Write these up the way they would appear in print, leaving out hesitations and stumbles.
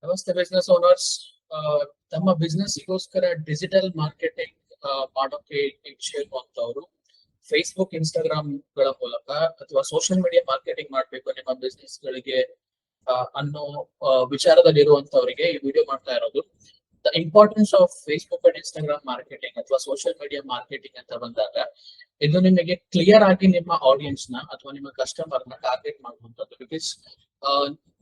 ನಮಸ್ತೆ business owners. ತಮ್ಮ ಬಿಸ್ನೆಸ್ಗೋಸ್ಕರ digital marketing ಮಾಡೋಕೆ ಇಚ್ಛೆ ಇರುವಂತವ್ರು ಫೇಸ್ಬುಕ್, ಇನ್ಸ್ಟಾಗ್ರಾಮ್ ಗಳ ಮೂಲಕ ಅಥವಾ ಸೋಷಿಯಲ್ ಮೀಡಿಯಾ ಮಾರ್ಕೆಟಿಂಗ್ ಮಾಡಬೇಕು ನಿಮ್ಮ ಬಿಸ್ನೆಸ್ ಗಳಿಗೆ ಅನ್ನೋ ವಿಚಾರದಲ್ಲಿ ಇರುವಂತವರಿಗೆ ಈ ವಿಡಿಯೋ ಮಾಡ್ತಾ ಇರೋದು. The importance of Facebook and Instagram marketing ಅಥವಾ ಸೋಷಿಯಲ್ ಮೀಡಿಯಾ ಮಾರ್ಕೆಟಿಂಗ್ ಅಂತ ಬಂದಾಗ ಇದು ನಿಮಗೆ ಕ್ಲಿಯರ್ ಆಗಿ ನಿಮ್ಮ ಆಡಿಯನ್ಸ್ ನ ಅಥವಾ ನಿಮ್ಮ ಕಸ್ಟಮರ್ ನ ಟಾರ್ಗೆಟ್ ಮಾಡುವಂತದ್ದು. ಬಿಕಾಸ್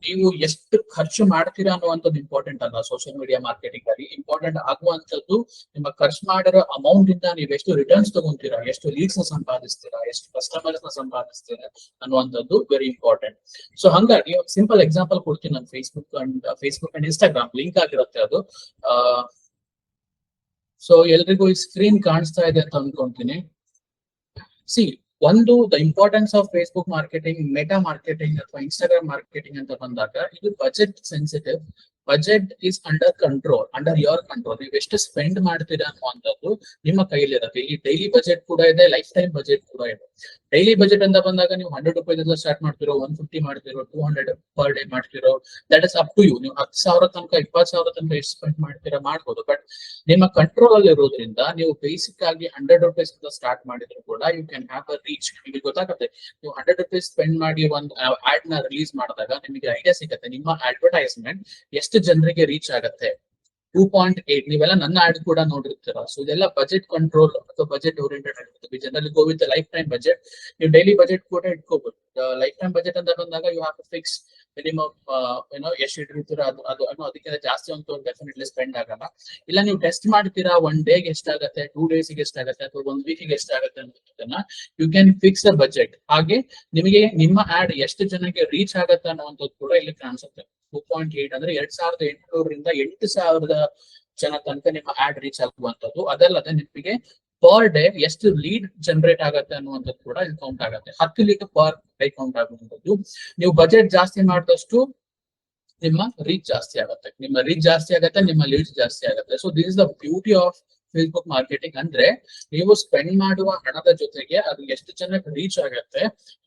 ನೀವು ಎಷ್ಟು ಖರ್ಚು ಮಾಡ್ತೀರಾ ಅನ್ನುವಂಥದ್ದು ಇಂಪಾರ್ಟೆಂಟ್ ಅಲ್ಲ. ಸೋಷಿಯಲ್ ಮೀಡಿಯಾ ಮಾರ್ಕೆಟಿಂಗ್ ಅಲ್ಲಿ ಇಂಪಾರ್ಟೆಂಟ್ ಆಗುವಂತದ್ದು ನಿಮ್ಮ ಖರ್ಚು ಮಾಡಿರೋ ಅಮೌಂಟ್ ಇಂದ ನೀವು ಎಷ್ಟು ರಿಟರ್ನ್ಸ್ ತಗೊಂತೀರಾ, ಎಷ್ಟು ಲೀಡ್ಸ್ ನ ಸಂಪಾದಿಸ್ತೀರಾ, ಎಷ್ಟು ಕಸ್ಟಮರ್ಸ್ ನ ಸಂಪಾದಿಸ್ತೀರಾ ಅನ್ನುವಂಥದ್ದು ವೆರಿ ಇಂಪಾರ್ಟೆಂಟ್. ಸೊ ಹಂಗಾಗಿ ಒಂದು ಸಿಂಪಲ್ ಎಕ್ಸಾಂಪಲ್ ಕೊಡ್ತೀನಿ. ನಾನು ಫೇಸ್ಬುಕ್ ಅಂಡ್ ಇನ್ಸ್ಟಾಗ್ರಾಮ್ ಲಿಂಕ್ ಆಗಿರುತ್ತೆ ಅದು. ಸೊ ಎಲ್ರಿಗೂ ಈ ಸ್ಕ್ರೀನ್ ಕಾಣಿಸ್ತಾ ಇದೆ ಅಂತ ಅನ್ಕೊಂತೀನಿ. ಸಿ, ಒಂದು the importance of Facebook marketing, meta marketing ಅಥವಾ ಇನ್ಸ್ಟಾಗ್ರಾಮ್ ಮಾರ್ಕೆಟಿಂಗ್ ಅಂತ ಬಂದಾಗ ಇದು budget sensitive. Budget is under control, under your control. ನೀವು ಎಷ್ಟು ಸ್ಪೆಂಡ್ ಮಾಡ್ತೀರಾ ಅನ್ನುವಂಥದ್ದು ನಿಮ್ಮ ಕೈಲಿರುತ್ತೆ. ಇಲ್ಲಿ ಡೈಲಿ ಬಜೆಟ್ ಕೂಡ ಇದೆ, ಲೈಫ್ ಟೈಮ್ ಬಜೆಟ್ ಕೂಡ ಇದೆ. ಡೈಲಿ ಬಜೆಟ್ ಅಂತ ಬಂದಾಗ ನೀವು 100 ರೂಪಾಯಿ ಸ್ಟಾರ್ಟ್ ಮಾಡ್ತಿರೋ, 150 ಮಾಡ್ತಿರೋ, 200 ಪರ್ ಡೇ ಮಾಡ್ತಿರೋ, that is up to you. ನೀವು 10,000 ತನಕ, 20,000 ತನಕ ಎಷ್ಟು ಸ್ಪೆಂಡ್ ಮಾಡ್ತೀರಾ ಮಾಡ್ಬೋದು. ಬಟ್ ನಿಮ್ಮ ಕಂಟ್ರೋಲ್ ಅಲ್ಲಿ ಇರೋದ್ರಿಂದ ನೀವು ಬೇಸಿಕ್ ಆಗಿ 100 ರೂಪೀಸ್ ಸ್ಟಾರ್ಟ್ ಮಾಡಿದ್ರು ಕೂಡ you can have a reach. ನಿಮಗೆ ಗೊತ್ತಾಗುತ್ತೆ, ನೀವು 100 ರೂಪೀಸ್ ಸ್ಪೆಂಡ್ ಮಾಡಿ ಒಂದು ಆಡ್ ನ ರಿಲೀಸ್ ಮಾಡಿದಾಗ ನಿಮಗೆ ಐಡಿಯಾ ಸಿಗುತ್ತೆ ನಿಮ್ಮ ಅಡ್ವರ್ಟೈಸ್ಮೆಂಟ್ ಎಷ್ಟು ಜನರಿಗೆ ರೀಚ್ ಆಗುತ್ತೆ. 2.8 ನೀವೆಲ್ಲ ನನ್ನ ಆಡ್ ಕೂಡ ನೋಡಿರ್ತೀರಾ. ಸೊ ಇದೆಲ್ಲ ಬಜೆಟ್ ಕಂಟ್ರೋಲ್ ಅಥವಾ ಬಜೆಟ್ ಓರಿಯೆಂಟೆಡ್ ಆಗಿರುತ್ತೆ. Generally go with lifetime budget. ನೀವು ಡೈಲಿ ಬಜೆಟ್ ಕೂಡ ಇಟ್ಕೋಬಹುದು. ಲೈಫ್ ಟೈಮ್ ಬಜೆಟ್ ಅಂತ ಬಂದಾಗ you have to fix minimum ಎಷ್ಟು ಇಟ್ಟಿರ್ತೀರಾ ಅದು ಅದಕ್ಕಿಂತ ಜಾಸ್ತಿ ಅಂತೂ ಡೆಫಿನೆಟ್ಲಿ ಸ್ಪೆಂಡ್ ಆಗಲ್ಲ. ಇಲ್ಲ ನೀವು ಟೆಸ್ಟ್ ಮಾಡ್ತೀರಾ, 1 ಡೇಗೆ ಎಷ್ಟಾಗುತ್ತೆ, 2 ಡೇಸ್ಗೆ ಎಷ್ಟಾಗುತ್ತೆ ಅಥವಾ 1 ವೀಕಿಗೆ ಎಷ್ಟಾಗುತ್ತೆ ಅನ್ನೋದನ್ನ you can fix a budget. ಹಾಗೆ ನಿಮಗೆ ನಿಮ್ಮ ಆಡ್ ಎಷ್ಟು ಜನಕ್ಕೆ ರೀಚ್ ಆಗುತ್ತೆ ಅನ್ನುವಂಥದ್ದು ಕೂಡ ಇಲ್ಲಿ ಕಾಣಿಸುತ್ತೆ. 2.8 ಅಂದ್ರೆ 2,800ರಿಂದ 8,000 ಜನ ತನಕ ನಿಮ್ಮ ಆಡ್ ರೀಚ್ ಆಗುವಂತದ್ದು. ಅದಲ್ಲದೆ ನಿಮಗೆ ಪರ್ ಡೇ ಎಷ್ಟು ಲೀಡ್ ಜನರೇಟ್ ಆಗುತ್ತೆ ಅನ್ನುವಂಥದ್ದು ಕೂಡ ಇಲ್ಲಿ ಕೌಂಟ್ ಆಗುತ್ತೆ. 10 ಲೀಡ್ ಪರ್ ಡೇ ಕೌಂಟ್ ಆಗುವಂಥದ್ದು. ನೀವು ಬಜೆಟ್ ಜಾಸ್ತಿ ಮಾಡಿದಷ್ಟು ನಿಮ್ಮ ರೀಚ್ ಜಾಸ್ತಿ ಆಗುತ್ತೆ, ನಿಮ್ಮ ಲೀಡ್ಸ್ ಜಾಸ್ತಿ ಆಗುತ್ತೆ. So this is the beauty of Facebook marketing. ಅಂದ್ರೆ ನೀವು ಸ್ಪೆಂಡ್ ಮಾಡುವ ಹಣದ ಜೊತೆಗೆ ಅದು ಎಷ್ಟು ಜನಕ್ಕೆ ರೀಚ್ ಆಗುತ್ತೆ,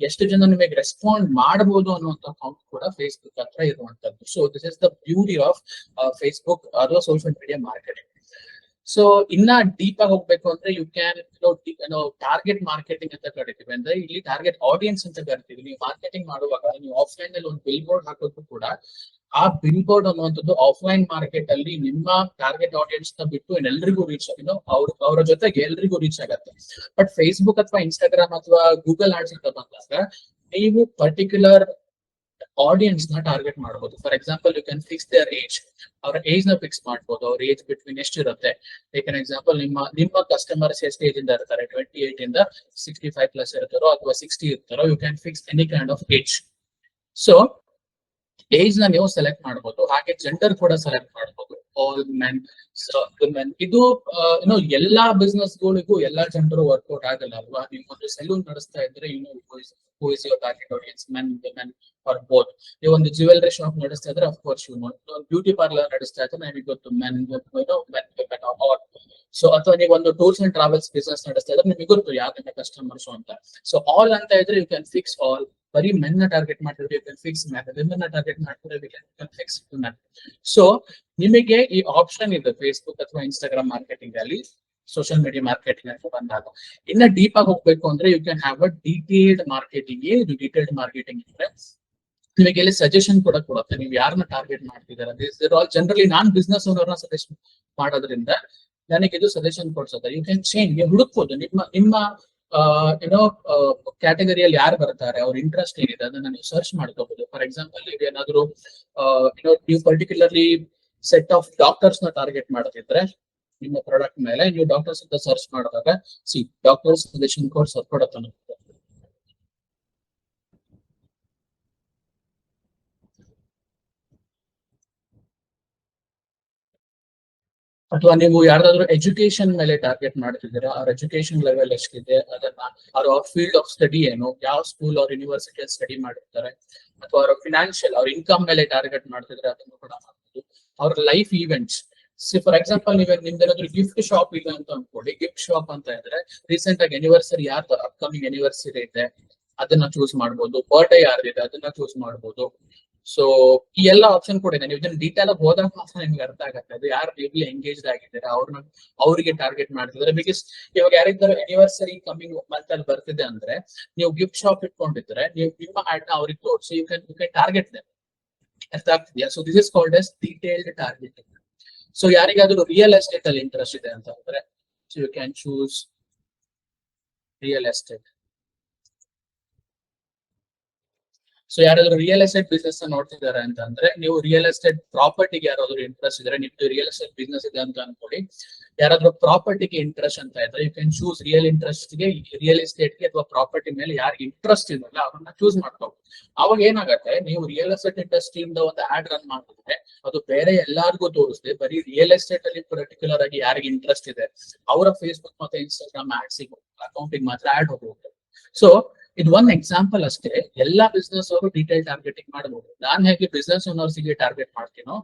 ಎಷ್ಟು ಜನ ನಿಮಗೆ ರೆಸ್ಪಾಂಡ್ ಮಾಡಬಹುದು ಅನ್ನುವಂತ ಕೌಂಟ್ ಕೂಡ ಫೇಸ್ಬುಕ್ ಹತ್ರ ಇರುವಂತದ್ದು. So this is the beauty of Facebook ಅಥವಾ ಸೋಷಿಯಲ್ ಮೀಡಿಯಾ ಮಾರ್ಕೆಟಿಂಗ್. ಸೊ ಇನ್ನ ಡೀಪ್ ಆಗಿ ಹೋಗ್ಬೇಕು ಅಂದ್ರೆ ಯು ಕ್ಯಾನ್ ಟಾರ್ಗೆಟ್ ಮಾರ್ಕೆಟಿಂಗ್ ಅಂತ ಕರಿತೀವಿ. ಅಂದ್ರೆ ಇಲ್ಲಿ ಟಾರ್ಗೆಟ್ ಆಡಿಯನ್ಸ್ ಅಂತ ಕರಿತೀವಿ. ನೀವು ಮಾರ್ಕೆಟಿಂಗ್ ಮಾಡುವಾಗ ನೀವು ಆಫ್ಲೈನ್ ಅಲ್ಲಿ ಒಂದು ಬಿಲ್ ಬೋರ್ಡ್ ಹಾಕೋದು ಕೂಡ ಆ ಬಿಲ್ ಬೋರ್ಡ್ ಅನ್ನುವಂಥದ್ದು ಆಫ್ಲೈನ್ ಮಾರ್ಕೆಟ್ ಅಲ್ಲಿ ನಿಮ್ಮ ಟಾರ್ಗೆಟ್ ಆಡಿಯನ್ಸ್ ನ ಬಿಟ್ಟು ಎಲ್ರಿಗೂ ರೀಚ್ ಅವರ ಜೊತೆಗೆ ಎಲ್ರಿಗೂ ರೀಚ್ ಆಗತ್ತೆ. ಬಟ್ ಫೇಸ್ಬುಕ್ ಅಥವಾ ಇನ್ಸ್ಟಾಗ್ರಾಮ್ ಅಥವಾ ಗೂಗಲ್ ಆಡ್ಸ್ ಅಂತ ಬಂದಾಗ ನೀವು ಪರ್ಟಿಕ್ಯುಲರ್ ಆಡಿಯನ್ಸ್ ನ ಟಾರ್ಗೆಟ್ ಮಾಡಬಹುದು. For example you can fix their age. ಅವರ ಏಜ್ ನ ಫಿಕ್ಸ್ ಮಾಡಬಹುದು. ಅವ್ರ ಏಜ್ ಬಿಟ್ವೀನ್ ಎಷ್ಟಿರುತ್ತೆ. ಟೇಕ್ ಅನ್ ಎಕ್ಸಾಂಪಲ್, ನಿಮ್ಮ ಕಸ್ಟಮರ್ಸ್ ಎಷ್ಟು ಏಜ್ ಇಂದ ಇರ್ತಾರೆ, 28 ಇಂದ 65 ಪ್ಲಸ್ ಇರ್ತಾರೋ ಅಥವಾ 60 ಇರ್ತಾರೋ, you can fix any kind of age. So age ನ ನೀವು ಸೆಲೆಕ್ಟ್ ಮಾಡಬಹುದು. ಹಾಗೆ ಜೆಂಡರ್ ಕೂಡ ಸೆಲೆಕ್ಟ್ ಮಾಡಬಹುದು. All men, women. ಇದು ಎಲ್ಲಾ ಬಿಸ್ನೆಸ್ ಗಳಿಗೂ ಎಲ್ಲಾ ಜನರು ವರ್ಕೌಟ್ ಆಗಲ್ಲ ಅಲ್ವಾ. ನಿಮ್ಮೊಂದು ಸೆಲೂನ್ ನಡೆಸ್ತಾ ಇದ್ರೆ who is your target audience, men, women or both. ನೀವು ಒಂದು ಜ್ಯುವೆಲರಿ ಶಾಪ್ ನಡೆಸ್ತಾ ಇದ್ರೆ ಅಫ್ಕೋರ್ಸ್ ಬ್ಯೂಟಿ ಪಾರ್ಲರ್ ನಡೆಸ್ತಾ ಇದ್ರೆ ನಮಗೆ ಗೊತ್ತು ಮೆನ್, ವುಮೆನ್ ಆರ್. ಸೊ ಅಥವಾ ನೀವು ಒಂದು ಟೂರ್ಸ್ ಅಂಡ್ ಟ್ರಾವೆಲ್ಸ್ ಬಿಸ್ನೆಸ್ ನಡೆಸ್ತಾ ಇದ್ರೆ ನಿಮಗೆ ಗೊತ್ತು ಯಾಕೆ ಕಸ್ಟಮರ್ಸ್ ಅಂತ. ಸೊ ಆಲ್ ಅಂತ ಇದ್ರೆ ಯು ಕ್ಯಾನ್ ಫಿಕ್ಸ್ ಆಲ್. ಬರೀ ಮೆನ್ ನ ಟಾರ್ಗೆಟ್ ಮಾಡಿದ್ರೆ you can fix men, women ನ ಟಾರ್ಗೆಟ್ ಮಾಡಿದ್ರೆ you can fix women. So ನಿಮಗೆ ಈ ಆಪ್ಷನ್ ಇದೆ ಫೇಸ್ಬುಕ್ ಅಥವಾ ಇನ್ಸ್ಟಾಗ್ರಾಮ್ ಮಾರ್ಕೆಟಿಂಗ್ ಅಲ್ಲಿ, ಸೋಷಿಯಲ್ ಮೀಡಿಯಾ ಮಾರ್ಕೆಟಿಂಗ್ ಅಂತ ಬಂದಾಗ. ಇನ್ನ ಡೀಪ್ ಆಗಿ ಹೋಗ್ಬೇಕು ಅಂದ್ರೆ you can have a detailed marketing. Detailed marketing ಅಂದ್ರೆ ನಿಮಗೆ ಇಲ್ಲಿ ಸಜೆಷನ್ ಕೂಡ ಕೊಡುತ್ತೆ. ನೀವು ಯಾರನ್ನ ಟಾರ್ಗೆಟ್ ಮಾಡ್ತಿದ್ದಾರೆ. ಜನರಲಿ ನಾನ್ ಬಿಸ್ನೆಸ್ ಓನರ್ನ ಸಜೆಸ್ಟ್ ಮಾಡೋದ್ರಿಂದ ನನಗೆ ಇದು ಸಜೆಷನ್ ಕೊಡ್ಸುತ್ತೆ. You can change. ನೀವು ಹುಡುಕ್ಬೋದು ನಿಮ್ಮ ಕ್ಯಾಟಗರಿಯಲ್ಲಿ ಯಾರು ಬರ್ತಾರೆ, ಅವ್ರ ಇಂಟ್ರೆಸ್ಟ್ ಏನಿದೆ ಅದನ್ನ ನೀವು ಸರ್ಚ್ ಮಾಡ್ಕೋಬಹುದು. ಫಾರ್ ಎಕ್ಸಾಂಪಲ್, ಈಗ ಏನಾದ್ರು ನೀವು ಪರ್ಟಿಕ್ಯುಲರ್ಲಿ ಸೆಟ್ ಆಫ್ ಡಾಕ್ಟರ್ಸ್ ನ ಟಾರ್ಗೆಟ್ ಮಾಡ್ತಿದ್ರೆ ನಿಮ್ಮ ಪ್ರಾಡಕ್ಟ್ ಮೇಲೆ ನೀವು ಡಾಕ್ಟರ್ಸ್ ಅಂತ ಸರ್ಚ್ ಮಾಡಿದಾಗ ಡಾಕ್ಟರ್ಸ್ ಸಜೆಷನ್ ಕೋಡ್ ಕೊಡುತ್ತೆ ನಮಗೆ. ಅಥವಾ ನೀವು ಯಾರ್ದಾದ್ರು ಎಜುಕೇಶನ್ ಮೇಲೆ ಟಾರ್ಗೆಟ್ ಮಾಡ್ತಿದ್ದೀರಾ, ಅವ್ರ ಎಜುಕೇಶನ್ ಲೆವೆಲ್ ಎಷ್ಟಿದೆ ಅದನ್ನ, ಅವ್ರ ಫೀಲ್ಡ್ ಆಫ್ ಸ್ಟಡಿ ಏನು, ಯಾವ ಸ್ಕೂಲ್ ಅವ್ರ ಯೂನಿವರ್ಸಿಟಿ ಸ್ಟಡಿ ಮಾಡಿರ್ತಾರೆ, ಅಥವಾ ಅವ್ರ ಫಿನಾನ್ಷಿಯಲ್, ಅವ್ರ ಇನ್ಕಮ್ ಮೇಲೆ ಟಾರ್ಗೆಟ್ ಮಾಡ್ತಿದ್ರೆ ಅದನ್ನು ಕೂಡ ಮಾಡ್ಬೋದು. ಅವ್ರ ಲೈಫ್ ಈವೆಂಟ್ಸ್. ಫಾರ್ ಎಕ್ಸಾಂಪಲ್, ನಿಮ್ದೇನಾದ್ರು ಗಿಫ್ಟ್ ಶಾಪ್ ಇದೆ ಅಂತ ಅನ್ಕೊಳ್ಳಿ. ಗಿಫ್ಟ್ ಶಾಪ್ ಅಂತ ಇದ್ರೆ ರೀಸೆಂಟ್ ಆಗಿ ಅನಿವರ್ಸರಿ ಯಾರ್ದು ಅಪ್ಕಮಿಂಗ್ ಅನಿವರ್ಸರಿ ಇದೆ ಅದನ್ನ ಚೂಸ್ ಮಾಡ್ಬೋದು. ಬರ್ಡೇ ಯಾರ್ದಿದೆ ಅದನ್ನ ಚೂಸ್ ಮಾಡ್ಬೋದು. ಸೊ ಈ ಎಲ್ಲ ಆಪ್ಷನ್ ಕೂಡ ಇದೆ. ನೀವು ಇದನ್ನ ಡೀಟೇಲ್ ಆಗಿ ಹೋದಾಗ ಮಾತ್ರ ನಿಮ್ಗೆ ಅರ್ಥ ಆಗುತ್ತೆ ಅದು ಯಾರು ಹೆವಿಲಿ ಎಂಗೇಜ್ ಆಗಿದ್ದಾರೆ ಅವ್ರಿಗೆ ಟಾರ್ಗೆಟ್ ಮಾಡ್ತಿದ್ದಾರೆ. ಬಿಕಾಸ್ ಇವಾಗ ಯಾರಿದ್ದಾರೆ ಆನಿವರ್ಸರಿ ಕಮಿಂಗ್ ಮಂತ್ ಅಲ್ಲಿ ಬರ್ತಿದೆ ಅಂದ್ರೆ ನೀವು ಗಿಫ್ಟ್ ಶಾಪ್ ಇಟ್ಕೊಂಡಿದ್ರೆ ನೀವು ನಿಮ್ಮ ಆಡ್ ನ ಅವ್ರಿಗೆ ತೋರಿಸಿ ಯು ಕ್ಯಾನ್ ಟಾರ್ಗೆಟ್ ದೆಮ್. ಅರ್ಥ ಆಗ್ತಿದೆಯಾ? So this is called as detailed targeting. So ಯಾರಿಗಾದ್ರೂ ರಿಯಲ್ ಎಸ್ಟೇಟ್ ಅಲ್ಲಿ ಇಂಟ್ರೆಸ್ಟ್ ಇದೆ ಅಂತ ಅಂದ್ರೆ so you can choose real estate. So ಯಾರಾದ್ರೂ ರಿಯಲ್ ಎಸ್ಟೇಟ್ ಬಿಸ್ನೆಸ್ ನೋಡ್ತಿದ್ದಾರೆ ಅಂತ ಅಂದ್ರೆ ನೀವು ರಿಯಲ್ ಎಸ್ಟೇಟ್ ಪ್ರಾಪರ್ಟಿಗೆ ಯಾರಾದ್ರೂ ಇಂಟ್ರೆಸ್ಟ್ ಇದ್ರೆ ನಿಮ್ದು ರಿಯಲ್ ಎಸ್ಟೇಟ್ ಬಿಸ್ನೆಸ್ ಇದೆ ಅಂತ ಅನ್ಕೊಳ್ಳಿ. ಯಾರಾದ್ರೂ ಪ್ರಾಪರ್ಟಿಗೆ ಇಂಟ್ರೆಸ್ಟ್ ಅಂತ ಇದ್ರೆ you can choose real interest ಗೆ ರಿಯಲ್ ಎಸ್ಟೇಟ್ ಗೆ ಅಥವಾ ಪ್ರಾಪರ್ಟಿ ಮೇಲೆ ಯಾರಿಗೆ ಇಂಟ್ರೆಸ್ಟ್ ಇದೆಯಲ್ಲ ಅವ್ರನ್ನ ಚೂಸ್ ಮಾಡ್ಕೋಬಹುದು. ಅವಾಗ ಏನಾಗುತ್ತೆ ನೀವು ರಿಯಲ್ ಎಸ್ಟೇಟ್ ಇಂಡಸ್ಟ್ರಿಯಿಂದ ಒಂದು ಆಡ್ ರನ್ ಮಾಡಿದ್ರೆ ಅದು ಬೇರೆ ಎಲ್ಲಾರ್ಗೂ ತೋರಿಸ್ದೆ ಬರೀ ರಿಯಲ್ ಎಸ್ಟೇಟ್ ಅಲ್ಲಿ ಪರ್ಟಿಕ್ಯುಲರ್ ಆಗಿ ಯಾರಿಗೆ ಇಂಟ್ರೆಸ್ಟ್ ಇದೆ ಅವರ ಫೇಸ್ಬುಕ್ ಮತ್ತೆ ಇನ್ಸ್ಟಾಗ್ರಾಮ್ ಆಡ್ಸ್ ಅಕೌಂಟಿಗೆ ಮಾತ್ರ ಆಡ್ ಹೋಗುತ್ತೆ. ಸೊ ಇದು ಒಂದ್ ಎಕ್ಸಾಂಪಲ್ ಅಷ್ಟೇ. ಎಲ್ಲಾ ಬಿಸ್ನೆಸ್ ಅವರು ಡೀಟೇಲ್ ಟಾರ್ಗೆಟಿಂಗ್ ಮಾಡಬಹುದು. ನಾನ್ ಹೇಗೆ ಬಿಸ್ನೆಸ್ ಓನರ್ಸ್ ಗೆ ಟಾರ್ಗೆಟ್ ಮಾಡ್ತೀನೋ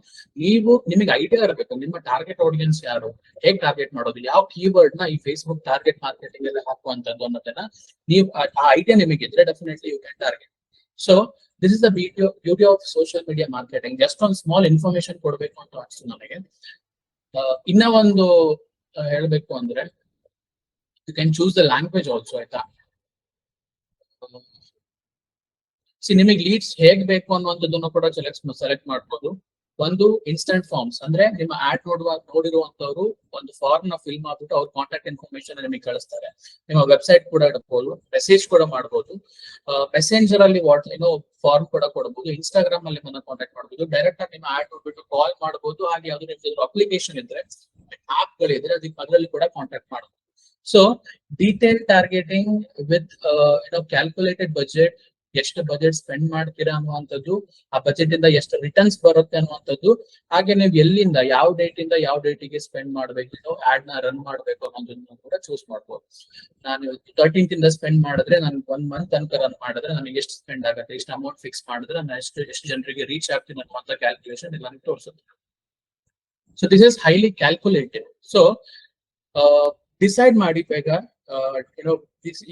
ನೀವು ನಿಮಗೆ ಐಡಿಯಾ ಇರಬೇಕು ನಿಮ್ಮ ಟಾರ್ಗೆಟ್ ಆಡಿಯನ್ಸ್ ಯಾರು, ಹೇಗ್ ಟಾರ್ಗೆಟ್ ಮಾಡೋದು, ಯಾವ ಕೀವರ್ಡ್ ನ ಈ ಫೇಸ್ಬುಕ್ ಟಾರ್ಗೆಟ್ ಮಾರ್ಕೆಟಿಂಗ್ ಅಲ್ಲಿ ಹಾಕುವಂತದ್ದು ಅನ್ನೋದನ್ನ ನೀವು ಆ ಐಡಿಯಾ ನಿಮಗಿದ್ರೆ definitely you can target. So this is the beauty of social media marketing. Just ಒಂದು ಸ್ಮಾಲ್ ಇನ್ಫಾರ್ಮೇಶನ್ ಕೊಡ್ಬೇಕು ಅಂತ ಅನ್ಸುತ್ತೆ ನನಗೆ. ಇನ್ನ ಒಂದು ಹೇಳ್ಬೇಕು ಅಂದ್ರೆ you can choose the language also. ಆಯ್ತಾ? ನಿಮಗೆ ಲೀಡ್ಸ್ ಹೇಗ್ ಬೇಕು ಅನ್ನುವಂಥದ್ದನ್ನು ಕೂಡ ಸೆಲೆಕ್ಟ್ ಮಾಡ್ಬೋದು. ಒಂದು ಇನ್ಸ್ಟಂಟ್ ಫಾರ್ಮ್ಸ್ ಅಂದ್ರೆ ನಿಮ್ಮ ಆಡ್ ನೋಡಿರುವಂತವ್ರು ಒಂದು ಫಾರ್ಮ್ ನ ಫಿಲ್ ಮಾಡ್ಬಿಟ್ಟು ಅವ್ರ ಕಾಂಟ್ಯಾಕ್ಟ್ ಇನ್ಫಾರ್ಮೇಶನ್ ನಿಮಗೆ ಕಳಿಸ್ತಾರೆ. ನಿಮ್ಮ ವೆಬ್ಸೈಟ್ ಕೂಡ ಇಡಬಹುದು, ಮೆಸೇಜ್ ಕೂಡ ಮಾಡಬಹುದು, ಮೆಸೆಂಜರ್ ಅಲ್ಲಿ ಫಾರ್ಮ್ ಕೂಡ ಕೊಡಬಹುದು, ಇನ್ಸ್ಟಾಗ್ರಾಮ್ ಅಲ್ಲಿ ನಿಮ್ಮನ್ನ ಕಾಂಟ್ಯಾಕ್ಟ್ ಮಾಡಬಹುದು, ಡೈರೆಕ್ಟ್ ಆಗಿ ನಿಮ್ಮ ಆಡ್ ನೋಡ್ಬಿಟ್ಟು ಕಾಲ್ ಮಾಡಬಹುದು. ಹಾಗೆ ಯಾವ್ದು ನಿಮ್ಗೆ ಅಪ್ಲಿಕೇಶನ್ ಇದ್ರೆ ಆಪ್ ಗಳಿದ್ರೆ ಅದರಲ್ಲಿ ಕೂಡ ಕಾಂಟ್ಯಾಕ್ಟ್ ಮಾಡಬಹುದು. So detail targeting with calculated budget, ಎಷ್ಟು ಬಜೆಟ್ ಸ್ಪೆಂಡ್ ಮಾಡ್ತೀರಾ ಅನ್ನುವಂಥದ್ದು, ಆ ಬಜೆಟ್ ಇಂದ ಎಷ್ಟು ರಿಟರ್ನ್ಸ್ ಬರುತ್ತೆ ಅನ್ನುವಂಥದ್ದು, ಹಾಗೆ ನೀವು ಎಲ್ಲಿಂದ ಯಾವ ಡೇಟ್ ಇಂದ ಯಾವ ಡೇಟಿಗೆ ಸ್ಪೆಂಡ್ ಮಾಡ್ಬೇಕು, ಆಡ್ ನ ರನ್ ಮಾಡ್ಬೇಕು ಅನ್ನೋದನ್ನು ಕೂಡ ಚೂಸ್ ಮಾಡ್ಬೋದು. ನಾನು 13th ಇಂದ ಸ್ಪೆಂಡ್ ಮಾಡಿದ್ರೆ ನಾನು 1 ಮಂತ್ ತನಕ ರನ್ ಮಾಡಿದ್ರೆ ನನಗೆ ಎಷ್ಟು ಸ್ಪೆಂಡ್ ಆಗುತ್ತೆ, ಎಷ್ಟು ಅಮೌಂಟ್ ಫಿಕ್ಸ್ ಮಾಡಿದ್ರೆ ನಾನು ಎಷ್ಟು ಜನರಿಗೆ ರೀಚ್ ಆಗ್ತೀನಿ ಅನ್ನುವಂಥ ಕ್ಯಾಲ್ಕುಲೇಷನ್ ಇಲ್ಲ ತೋರಿಸುತ್ತೆ. So this is highly calculated. So decide ಮಾಡಿ ಬೇಗ.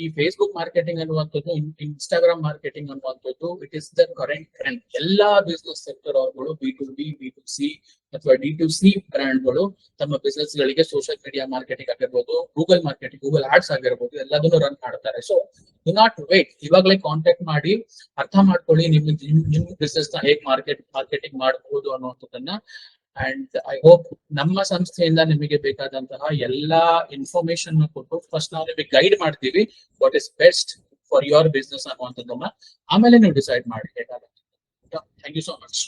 ಈ ಫೇಸ್ಬುಕ್ ಮಾರ್ಕೆಟಿಂಗ್ ಅನ್ನುವಂಥದ್ದು, ಇನ್ಸ್ಟಾಗ್ರಾಮ್ ಮಾರ್ಕೆಟಿಂಗ್ ಅನ್ನುವಂಥದ್ದು it is the current trend. ಎಲ್ಲಾ ಬಿಸ್ನೆಸ್ ಸೆಕ್ಟರ್ ಅವರುಗಳು B2B, B2C ಅಥವಾ D2C ಬ್ರ್ಯಾಂಡ್ಗಳು ತಮ್ಮ ಬಿಸ್ನೆಸ್ ಗಳಿಗೆ ಸೋಷಿಯಲ್ ಮೀಡಿಯಾ ಮಾರ್ಕೆಟಿಂಗ್ ಆಗಿರ್ಬೋದು, ಗೂಗಲ್ ಮಾರ್ಕೆಟಿಂಗ್, ಗೂಗಲ್ ಆಡ್ಸ್ ಆಗಿರ್ಬೋದು, ಎಲ್ಲದನ್ನು ರನ್ ಮಾಡ್ತಾರೆ. ಸೊ ಡು ನಾಟ್ ವೇಟ್, ಇವಾಗಲೇ ಕಾಂಟ್ಯಾಕ್ಟ್ ಮಾಡಿ ಅರ್ಥ ಮಾಡ್ಕೊಳ್ಳಿ ನಿಮ್ ಬಿಸ್ನೆಸ್ ನ ಹೇಗ್ ಮಾರ್ಕೆಟಿಂಗ್ ಮಾಡಬಹುದು ಅನ್ನುವಂಥದ್ದನ್ನ. ಅಂಡ್ ಐ ಹೋಪ್ ನಮ್ಮ ಸಂಸ್ಥೆಯಿಂದ ನಿಮಗೆ ಬೇಕಾದಂತಹ ಎಲ್ಲಾ ಇನ್ಫಾರ್ಮೇಶನ್ ಕೊಟ್ಟು ಫಸ್ಟ್ ನಾವು ನಿಮಗೆ ಗೈಡ್ ಮಾಡ್ತೀವಿ what is best for your business ಅನ್ನುವಂಥದ್ದನ್ನ. ಆಮೇಲೆ ನೀವು ಡಿಸೈಡ್ ಮಾಡಿ. Thank you so much.